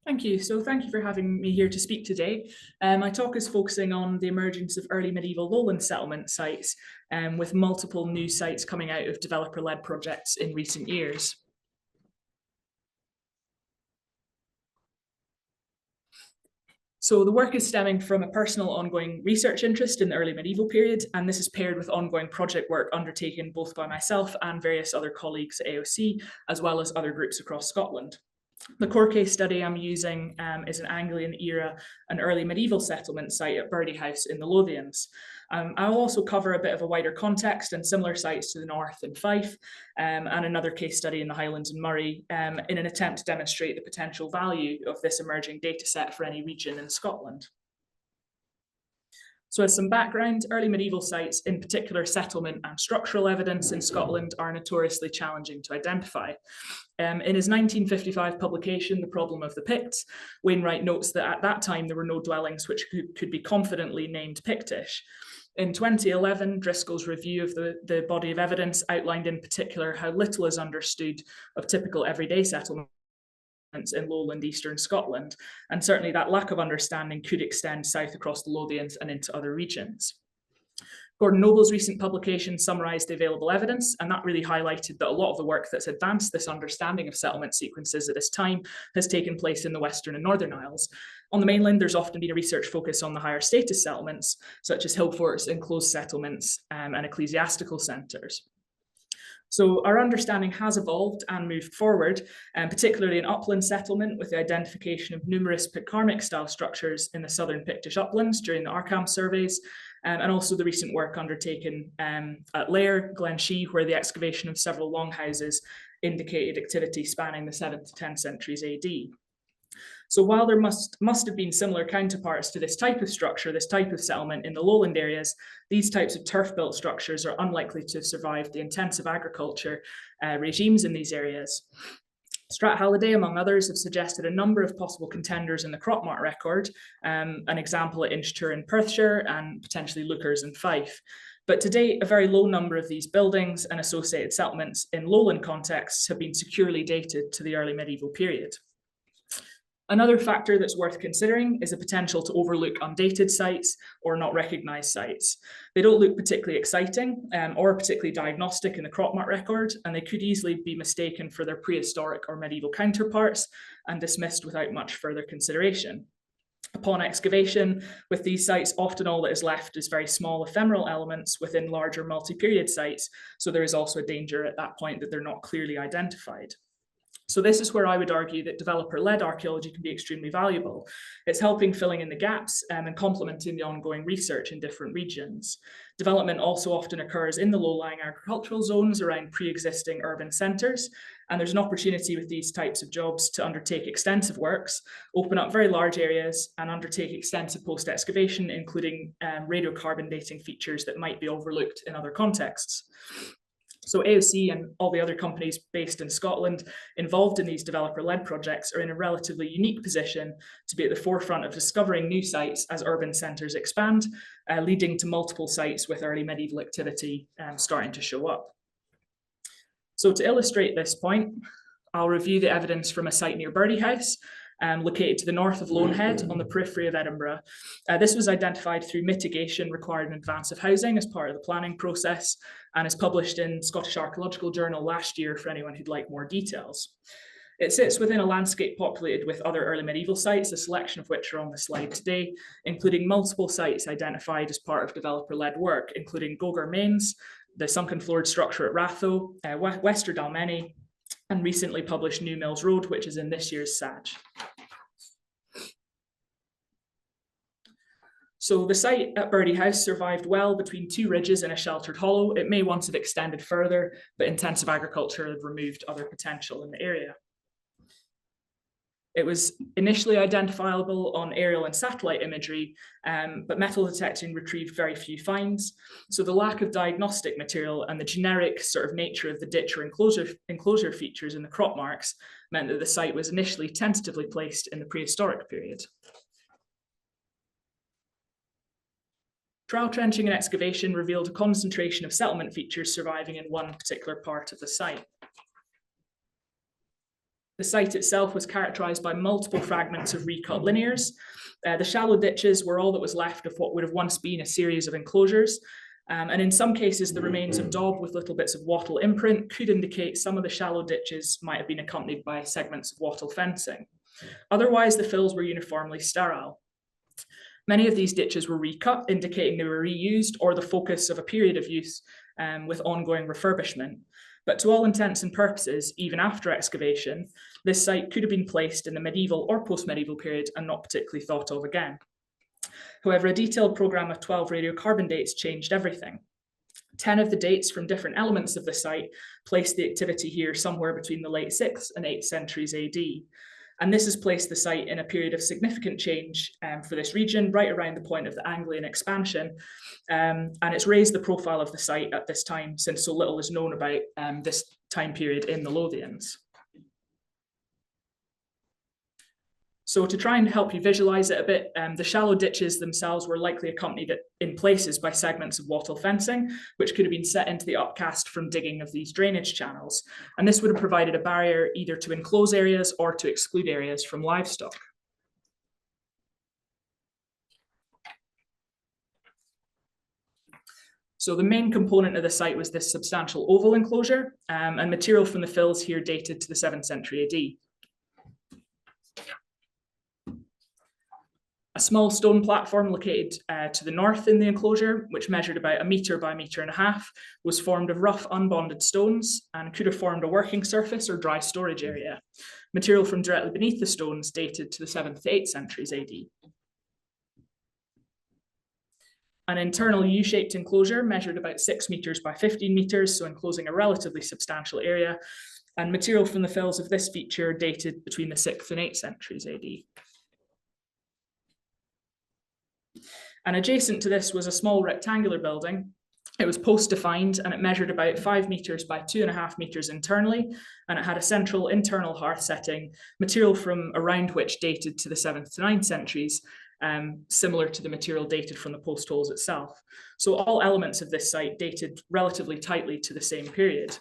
Thank you. So thank you for having me here to speak today. My talk is focusing on the emergence of early medieval lowland settlement sites, with multiple new sites coming out of developer-led projects in recent years. So the work is stemming from a personal ongoing research interest in the early medieval period, and this is paired with ongoing project work undertaken both by myself and various other colleagues at AOC, as well as other groups across Scotland. The core case study I'm using is an Anglian era and early medieval settlement site at Birdie House in the Lothians. I'll also cover a bit of a wider context and similar sites to the north in Fife, and another case study in the Highlands and Moray in an attempt to demonstrate the potential value of this emerging data set for any region in Scotland. So as some background, early medieval sites, in particular settlement and structural evidence in Scotland, are notoriously challenging to identify. In his 1955 publication, The Problem of the Picts, Wainwright notes that at that time there were no dwellings which could be confidently named Pictish. In 2011, Driscoll's review of the body of evidence outlined in particular how little is understood of typical everyday settlements in lowland eastern Scotland, and certainly that lack of understanding could extend south across the Lothians and into other regions. Gordon Noble's recent publication summarised the available evidence, and that really highlighted that a lot of the work that's advanced this understanding of settlement sequences at this time has taken place in the Western and Northern Isles. On the mainland, there's often been a research focus on the higher status settlements, such as hill forts, enclosed settlements, and ecclesiastical centres. So our understanding has evolved and moved forward, particularly in upland settlement, with the identification of numerous Pictarmic style structures in the southern Pictish uplands during the Arkham surveys, and also the recent work undertaken at Lair, Glenshee, where the excavation of several longhouses indicated activity spanning the 7th to 10th centuries AD. So while there must have been similar counterparts to this type of structure, this type of settlement in the lowland areas, these types of turf-built structures are unlikely to survive the intensive agriculture regimes in these areas. Strat-Halliday, among others, have suggested a number of possible contenders in the Cropmart record, an example at Inchture in Perthshire and potentially Lookers in Fife. But to date, a very low number of these buildings and associated settlements in lowland contexts have been securely dated to the early medieval period. Another factor that's worth considering is the potential to overlook undated sites or not recognised sites. They don't look particularly exciting or particularly diagnostic in the Cropmart record, and they could easily be mistaken for their prehistoric or medieval counterparts and dismissed without much further consideration. Upon excavation, with these sites, often all that is left is very small ephemeral elements within larger multi-period sites, so there is also a danger at that point that they're not clearly identified. So this is where I would argue that developer-led archaeology can be extremely valuable. It's helping filling in the gaps and complementing the ongoing research in different regions. Development also often occurs in the low-lying agricultural zones around pre-existing urban centres, and there's an opportunity with these types of jobs to undertake extensive works, open up very large areas, and undertake extensive post-excavation, including radiocarbon dating features that might be overlooked in other contexts. So AOC and all the other companies based in Scotland involved in these developer-led projects are in a relatively unique position to be at the forefront of discovering new sites as urban centres expand, leading to multiple sites with early medieval activity starting to show up. So to illustrate this point, I'll review the evidence from a site near Birdie House, located to the north of Lonehead on the periphery of Edinburgh. This was identified through mitigation required in advance of housing as part of the planning process and is published in Scottish Archaeological Journal last year for anyone who'd like more details. It sits within a landscape populated with other early medieval sites, a selection of which are on the slide today, including multiple sites identified as part of developer-led work, including Gogar Mains, the sunken floored structure at Ratho, Wester Dalmeny, and recently published New Mills Road, which is in this year's SAG. So the site at Birdie House survived well between two ridges in a sheltered hollow. It may once have extended further, but intensive agriculture had removed other potential in the area. It was initially identifiable on aerial and satellite imagery, but metal detecting retrieved very few finds. So the lack of diagnostic material and the generic sort of nature of the ditch or enclosure features in the crop marks meant that the site was initially tentatively placed in the prehistoric period. Trial trenching and excavation revealed a concentration of settlement features surviving in one particular part of the site. The site itself was characterised by multiple fragments of recut linears. The shallow ditches were all that was left of what would have once been a series of enclosures. And in some cases, the remains of daub with little bits of wattle imprint could indicate some of the shallow ditches might have been accompanied by segments of wattle fencing. Otherwise, the fills were uniformly sterile. Many of these ditches were recut, indicating they were reused or the focus of a period of use with ongoing refurbishment. But to all intents and purposes, even after excavation, this site could have been placed in the medieval or post-medieval period and not particularly thought of again. However, a detailed programme of 12 radiocarbon dates changed everything. 10 of the dates from different elements of the site placed the activity here somewhere between the late 6th and 8th centuries AD. And this has placed the site in a period of significant change for this region, right around the point of the Anglian expansion. And it's raised the profile of the site at this time, since so little is known about this time period in the Lothians. So to try and help you visualize it a bit, the shallow ditches themselves were likely accompanied in places by segments of wattle fencing, which could have been set into the upcast from digging of these drainage channels. And this would have provided a barrier either to enclose areas or to exclude areas from livestock. So the main component of the site was this substantial oval enclosure, and material from the fills here dated to the 7th century AD. A small stone platform located to the north in the enclosure, which measured about 1 metre by 1.5 metres, was formed of rough unbonded stones and could have formed a working surface or dry storage area. Material from directly beneath the stones dated to the 7th to 8th centuries AD. An internal U-shaped enclosure measured about 6 metres by 15 metres, so enclosing a relatively substantial area, and material from the fills of this feature dated between the 6th and 8th centuries AD. And adjacent to this was a small rectangular building. It was post-defined and it measured about 5 metres by 2.5 metres internally, and it had a central internal hearth setting, material from around which dated to the 7th to 9th centuries, similar to the material dated from the post holes itself. So all elements of this site dated relatively tightly to the same period.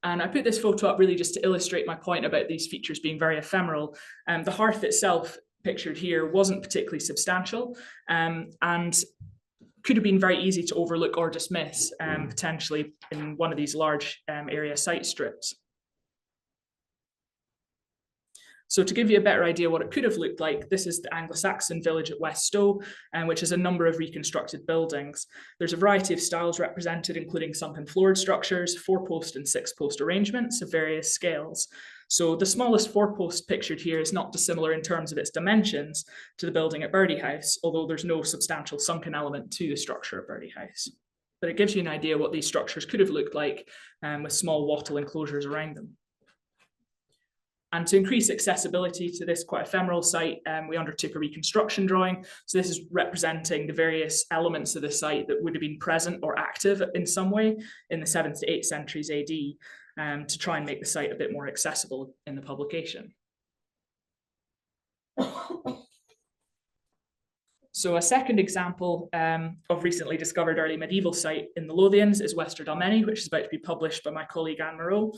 And I put this photo up really just to illustrate my point about these features being very ephemeral. The hearth itself, pictured here, wasn't particularly substantial and could have been very easy to overlook or dismiss, potentially in one of these large area site strips. So to give you a better idea what it could have looked like, this is the Anglo-Saxon village at West Stow, which has a number of reconstructed buildings. There's a variety of styles represented, including sunken floored structures, 4-post and 6-post arrangements of various scales. So the smallest 4-post pictured here is not dissimilar in terms of its dimensions to the building at Birdie House, although there's no substantial sunken element to the structure at Birdie House. But it gives you an idea what these structures could have looked like with small wattle enclosures around them. And to increase accessibility to this quite ephemeral site, we undertook a reconstruction drawing. So this is representing the various elements of the site that would have been present or active in some way in the 7th to 8th centuries AD, to try and make the site a bit more accessible in the publication. So a second example of recently discovered early medieval site in the Lothians is Wester Dalmeny, which is about to be published by my colleague Anne Moreau.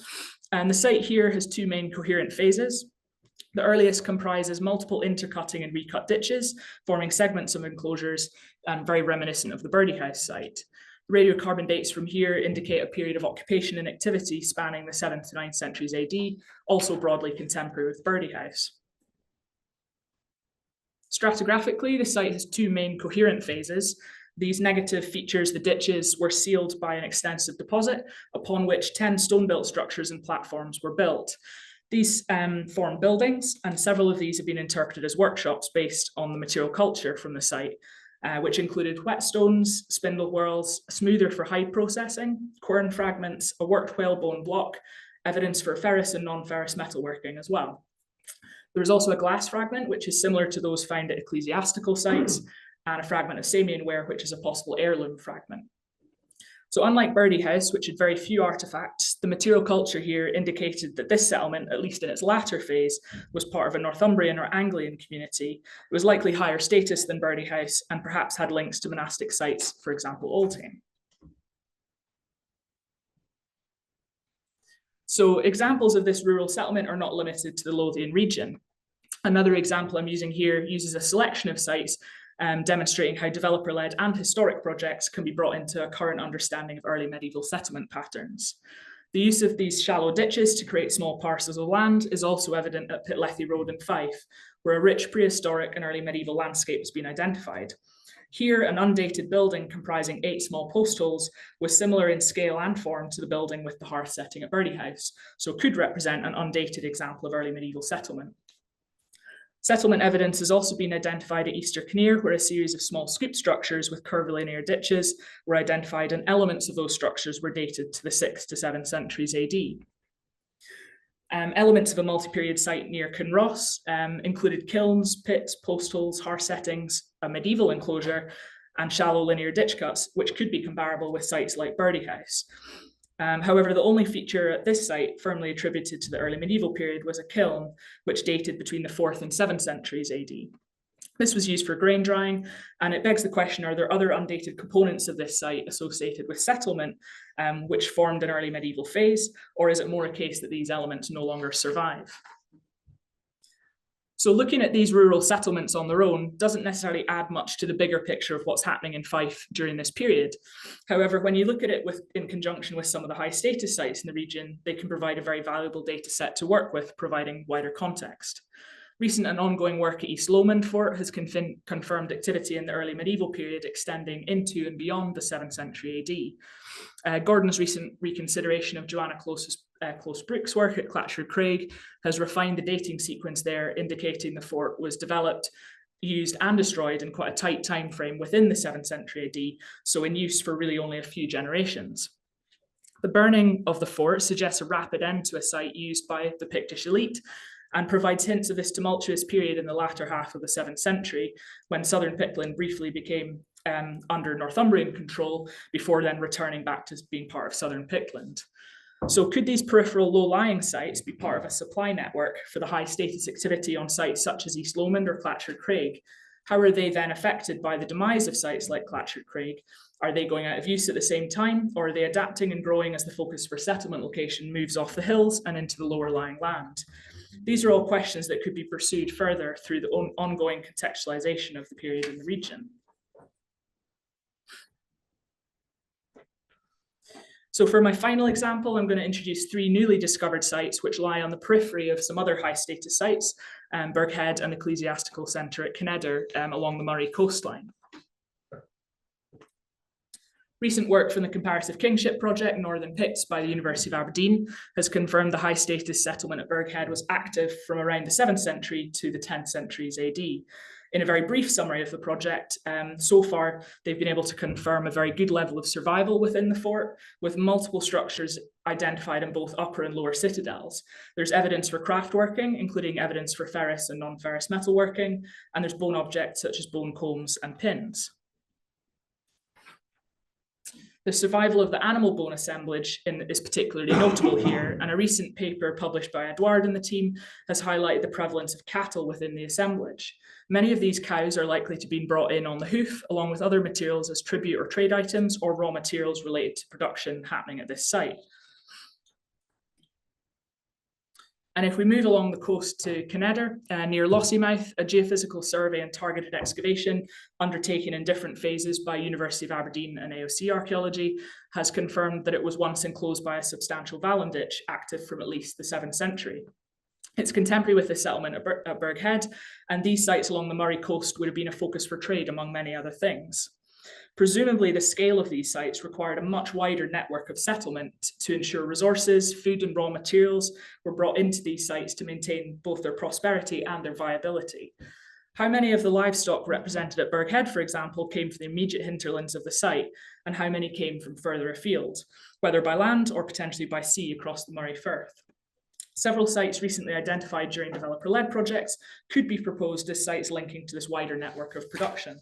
And the site here has 2 main coherent phases. The earliest comprises multiple intercutting and recut ditches, forming segments of enclosures and very reminiscent of the Birdie House site. The radiocarbon dates from here indicate a period of occupation and activity spanning the 7th to 9th centuries AD, also broadly contemporary with Birdie House. Stratigraphically, the site has 2 main coherent phases. These negative features, the ditches, were sealed by an extensive deposit, upon which 10 stone-built structures and platforms were built. These form buildings, and several of these have been interpreted as workshops based on the material culture from the site, which included whetstones, spindle whorls, a smoother for hide processing, quern fragments, a worked whalebone block, evidence for ferrous and non-ferrous metalworking as well. There is also a glass fragment, which is similar to those found at ecclesiastical sites, and a fragment of Samian ware, which is a possible heirloom fragment. So unlike Birdie House, which had very few artifacts, the material culture here indicated that this settlement, at least in its latter phase, was part of a Northumbrian or Anglian community. It was likely higher status than Birdie House and perhaps had links to monastic sites, for example, Oldham. So examples of this rural settlement are not limited to the Lothian region. Another example I'm using here uses a selection of sites demonstrating how developer-led and historic projects can be brought into a current understanding of early medieval settlement patterns. The use of these shallow ditches to create small parcels of land is also evident at Pitlethy Road in Fife, where a rich prehistoric and early medieval landscape has been identified. Here, an undated building comprising 8 small post holes was similar in scale and form to the building with the hearth setting at Birdie House, so could represent an undated example of early medieval settlement. Settlement evidence has also been identified at Easter Kinnear, where a series of small scoop structures with curvilinear ditches were identified, and elements of those structures were dated to the 6th to 7th centuries AD. Elements of a multi-period site near Kinross included kilns, pits, post holes, hearth settings, a medieval enclosure, and shallow linear ditch cuts, which could be comparable with sites like Birdie House. However, the only feature at this site firmly attributed to the early medieval period was a kiln, which dated between the 4th and 7th centuries AD. This was used for grain drying, and it begs the question, are there other undated components of this site associated with settlement, which formed an early medieval phase, or is it more a case that these elements no longer survive? So looking at these rural settlements on their own doesn't necessarily add much to the bigger picture of what's happening in Fife during this period. However, when you look at it in conjunction with some of the high status sites in the region, they can provide a very valuable data set to work with, providing wider context. Recent and ongoing work at East Lowland Fort has confirmed activity in the early medieval period extending into and beyond the 7th century AD. Gordon's recent reconsideration of Joanna Close Brooks' work at Clatchard Craig has refined the dating sequence there, indicating the fort was developed, used and destroyed in quite a tight time frame within the 7th century AD, so in use for really only a few generations. The burning of the fort suggests a rapid end to a site used by the Pictish elite, and provides hints of this tumultuous period in the latter half of the 7th century, when southern Pitland briefly became under Northumbrian control, before then returning back to being part of southern Pitland. So could these peripheral low-lying sites be part of a supply network for the high status activity on sites such as East Lowland or Clatchard Craig? How are they then affected by the demise of sites like Clatchard Craig? Are they going out of use at the same time, or are they adapting and growing as the focus for settlement location moves off the hills and into the lower lying land? These are all questions that could be pursued further through the ongoing contextualization of the period in the region. So for my final example, I'm going to introduce 3 newly discovered sites which lie on the periphery of some other high status sites, Burghead and Ecclesiastical Centre at Kinneder along the Murray coastline. Recent work from the Comparative Kingship Project, Northern Picts by the University of Aberdeen, has confirmed the high status settlement at Burghead was active from around the 7th century to the 10th centuries AD. In a very brief summary of the project, so far they've been able to confirm a very good level of survival within the fort, with multiple structures identified in both upper and lower citadels. There's evidence for craft working, including evidence for ferrous and non-ferrous metalworking, and there's bone objects such as bone combs and pins. The survival of the animal bone assemblage is particularly notable here, and a recent paper published by Edouard and the team has highlighted the prevalence of cattle within the assemblage. Many of these cows are likely to be brought in on the hoof, along with other materials as tribute or trade items or raw materials related to production happening at this site. And if we move along the coast to Kinneder, near Lossiemouth, a geophysical survey and targeted excavation undertaken in different phases by University of Aberdeen and AOC Archaeology has confirmed that it was once enclosed by a substantial vallon ditch active from at least the 7th century. It's contemporary with the settlement at Burghead, and these sites along the Murray coast would have been a focus for trade, among many other things. Presumably, the scale of these sites required a much wider network of settlement to ensure resources, food and raw materials were brought into these sites to maintain both their prosperity and their viability. How many of the livestock represented at Burghead, for example, came from the immediate hinterlands of the site, and how many came from further afield, whether by land or potentially by sea across the Murray Firth? Several sites recently identified during developer-led projects could be proposed as sites linking to this wider network of production.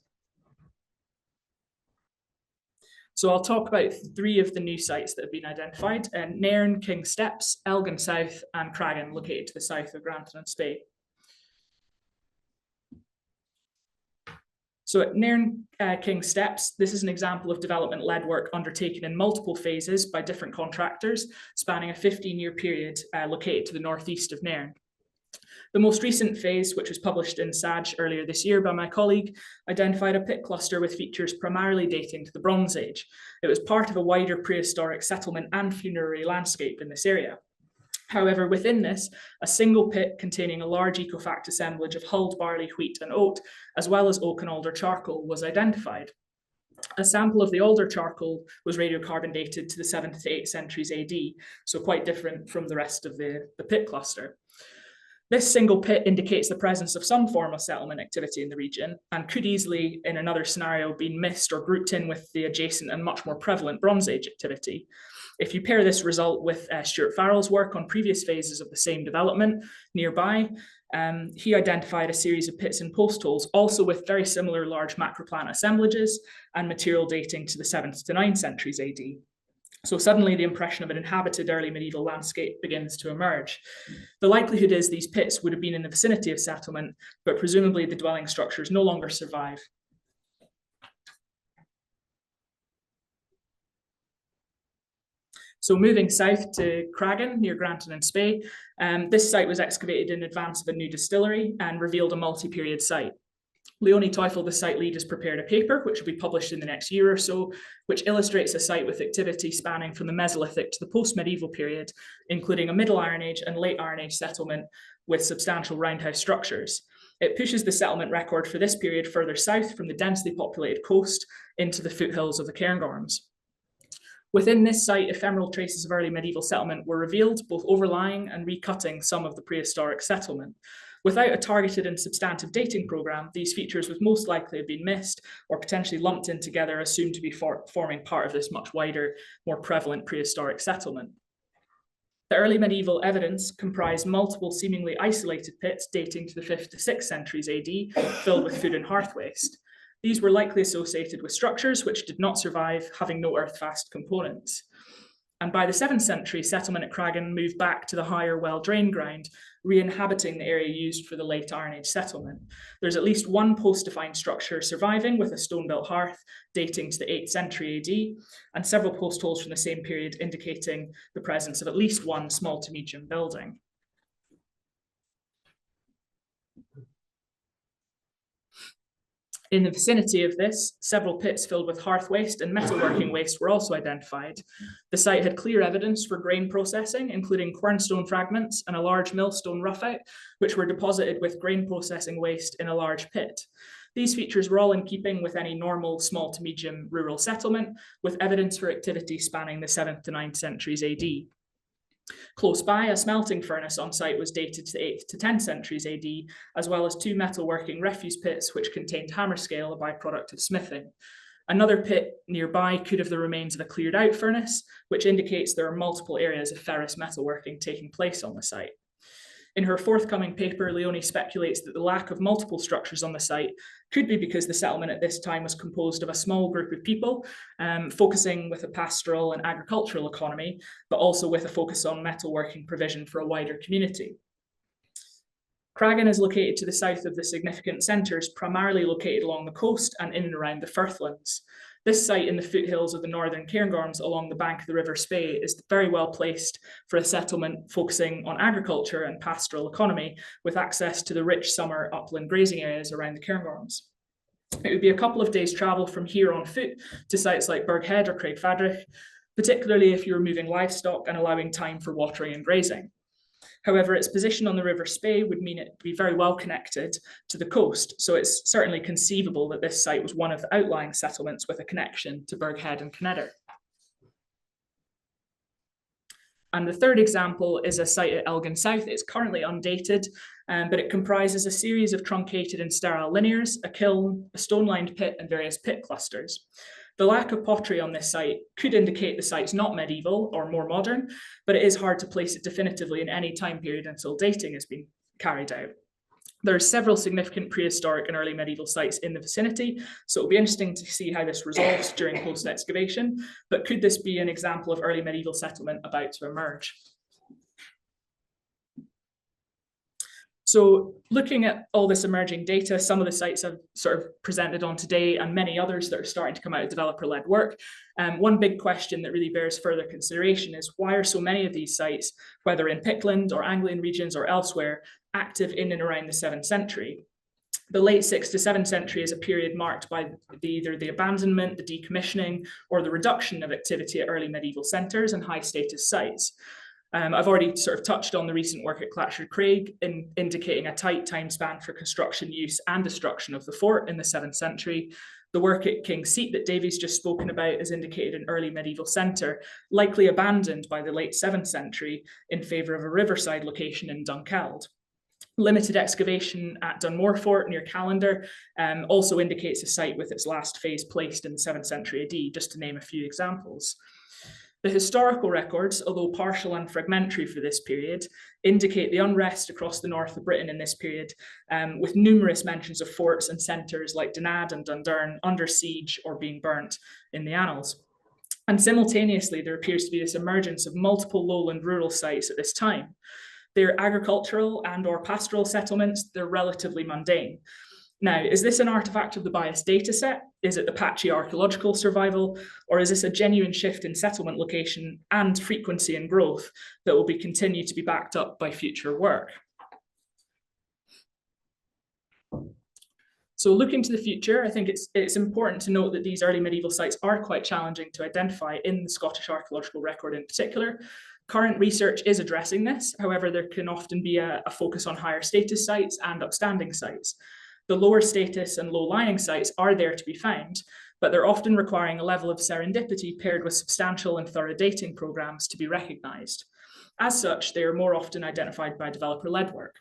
So I'll talk about 3 of the new sites that have been identified: Nairn, King Steps, Elgin South, and Cragan, located to the south of Granton and Spey. So at Nairn King Steps, this is an example of development-led work undertaken in multiple phases by different contractors, spanning a 15-year period located to the northeast of Nairn. The most recent phase, which was published in SAG earlier this year by my colleague, identified a pit cluster with features primarily dating to the Bronze Age. It was part of a wider prehistoric settlement and funerary landscape in this area. However, within this, a single pit containing a large ecofact assemblage of hulled barley, wheat, and oat, as well as oak and alder charcoal, was identified. A sample of the alder charcoal was radiocarbon dated to the 7th to 8th centuries AD, so quite different from the rest of the pit cluster. This single pit indicates the presence of some form of settlement activity in the region and could easily, in another scenario, be missed or grouped in with the adjacent and much more prevalent Bronze Age activity. If you pair this result with Stuart Farrell's work on previous phases of the same development nearby, he identified a series of pits and post holes, also with very similar large macroplant assemblages and material dating to the 7th to 9th centuries AD. So suddenly the impression of an inhabited early medieval landscape begins to emerge. The likelihood is these pits would have been in the vicinity of settlement, but presumably the dwelling structures no longer survive. So moving south to Cragan, near Granton and Spey, this site was excavated in advance of a new distillery and revealed a multi-period site. Leonie Teufel, the site lead, has prepared a paper, which will be published in the next year or so, which illustrates a site with activity spanning from the Mesolithic to the post-medieval period, including a Middle Iron Age and Late Iron Age settlement with substantial roundhouse structures. It pushes the settlement record for this period further south from the densely populated coast into the foothills of the Cairngorms. Within this site, ephemeral traces of early medieval settlement were revealed, both overlying and recutting some of the prehistoric settlement. Without a targeted and substantive dating program, these features would most likely have been missed or potentially lumped in together, assumed to be forming part of this much wider, more prevalent prehistoric settlement. The early medieval evidence comprised multiple seemingly isolated pits dating to the 5th to 6th centuries AD, filled with food and hearth waste. These were likely associated with structures which did not survive, having no earth-fast components. And by the 7th century, settlement at Cragan moved back to the higher well-drained ground, re-inhabiting the area used for the late Iron Age settlement. There's at least one post-defined structure surviving with a stone-built hearth dating to the 8th century AD, and several post holes from the same period indicating the presence of at least one small to medium building. In the vicinity of this, several pits filled with hearth waste and metalworking waste were also identified. The site had clear evidence for grain processing, including quernstone fragments and a large millstone roughout, which were deposited with grain processing waste in a large pit. These features were all in keeping with any normal small to medium rural settlement, with evidence for activity spanning the 7th to 9th centuries AD. Close by, a smelting furnace on site was dated to the 8th to 10th centuries AD, as well as 2 metalworking refuse pits which contained hammer scale, a byproduct of smithing. Another pit nearby could have the remains of a cleared out furnace, which indicates there are multiple areas of ferrous metalworking taking place on the site. In her forthcoming paper, Leonie speculates that the lack of multiple structures on the site could be because the settlement at this time was composed of a small group of people, focusing with a pastoral and agricultural economy, but also with a focus on metalworking provision for a wider community. Cragan is located to the south of the significant centres, primarily located along the coast and in and around the Firthlands. This site in the foothills of the northern Cairngorms along the bank of the River Spey is very well placed for a settlement focusing on agriculture and pastoral economy, with access to the rich summer upland grazing areas around the Cairngorms. It would be a couple of days' travel from here on foot to sites like Burghead or Craigfadrich, particularly if you're moving livestock and allowing time for watering and grazing. However, its position on the River Spey would mean it would be very well connected to the coast, so it's certainly conceivable that this site was one of the outlying settlements with a connection to Burghead and Connedder. And the third example is a site at Elgin South. It's currently undated, but it comprises a series of truncated and sterile linears, a kiln, a stone-lined pit, and various pit clusters. The lack of pottery on this site could indicate the site's not medieval or more modern, but it is hard to place it definitively in any time period until dating has been carried out. There are several significant prehistoric and early medieval sites in the vicinity, so it'll be interesting to see how this resolves during post-excavation, but could this be an example of early medieval settlement about to emerge? So looking at all this emerging data, some of the sites I've sort of presented on today and many others that are starting to come out of developer-led work, one big question that really bears further consideration is why are so many of these sites, whether in Pickland or Anglian regions or elsewhere, active in and around the 7th century? The late 6th to 7th century is a period marked by either the abandonment, the decommissioning, or the reduction of activity at early medieval centres and high status sites. I've already sort of touched on the recent work at Clatchard Craig in indicating a tight time span for construction, use and destruction of the fort in the 7th century. The work at King's Seat that Davy's just spoken about is indicated an early medieval centre, likely abandoned by the late 7th century in favour of a riverside location in Dunkeld. Limited excavation at Dunmore Fort near Callander also indicates a site with its last phase placed in the 7th century AD, just to name a few examples. The historical records, although partial and fragmentary for this period, indicate the unrest across the north of Britain in this period, with numerous mentions of forts and centres like Denad and Dundurn under siege or being burnt in the annals. And simultaneously, there appears to be this emergence of multiple lowland rural sites at this time. They're agricultural and or pastoral settlements, they're relatively mundane. Now, is this an artifact of the biased data set? Is it the patchy archaeological survival? Or is this a genuine shift in settlement location and frequency and growth that will continue to be backed up by future work? So looking to the future, I think it's important to note that these early medieval sites are quite challenging to identify in the Scottish archaeological record in particular. Current research is addressing this. However, there can often be a focus on higher status sites and upstanding sites. The lower status and low-lying sites are there to be found, but they're often requiring a level of serendipity paired with substantial and thorough dating programs to be recognised. As such, they are more often identified by developer-led work.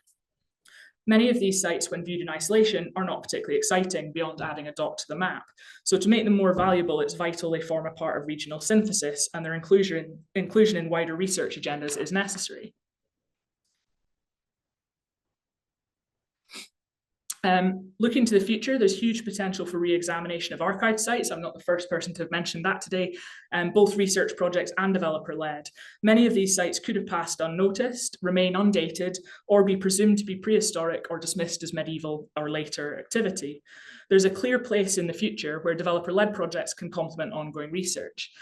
Many of these sites, when viewed in isolation, are not particularly exciting beyond adding a dot to the map. So to make them more valuable, it's vital they form a part of regional synthesis, and their inclusion in wider research agendas is necessary. Looking to the future, there's huge potential for re-examination of archived sites. I'm not the first person to have mentioned that today, both research projects and developer-led. Many of these sites could have passed unnoticed, remain undated, or be presumed to be prehistoric or dismissed as medieval or later activity. There's a clear place in the future where developer-led projects can complement ongoing research.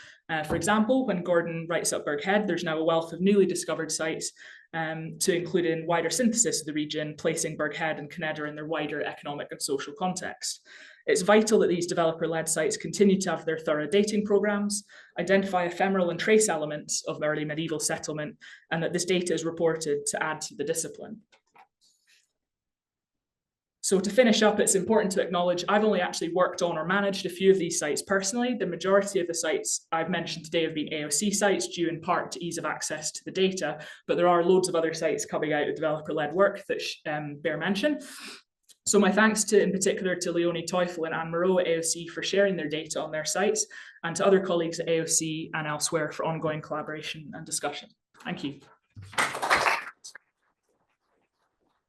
For example, when Gordon writes up Burghead, there's now a wealth of newly discovered sites to include in wider synthesis of the region, placing Burghead and Connedder in their wider economic and social context. It's vital that these developer-led sites continue to have their thorough dating programs, identify ephemeral and trace elements of early medieval settlement, and that this data is reported to add to the discipline. So to finish up, it's important to acknowledge I've only actually worked on or managed a few of these sites personally. The majority of the sites I've mentioned today have been AOC sites due in part to ease of access to the data, but there are loads of other sites coming out of developer-led work that bear mention. So my thanks to, in particular, to Leonie Teufel and Anne Moreau at AOC for sharing their data on their sites, and to other colleagues at AOC and elsewhere for ongoing collaboration and discussion. Thank you.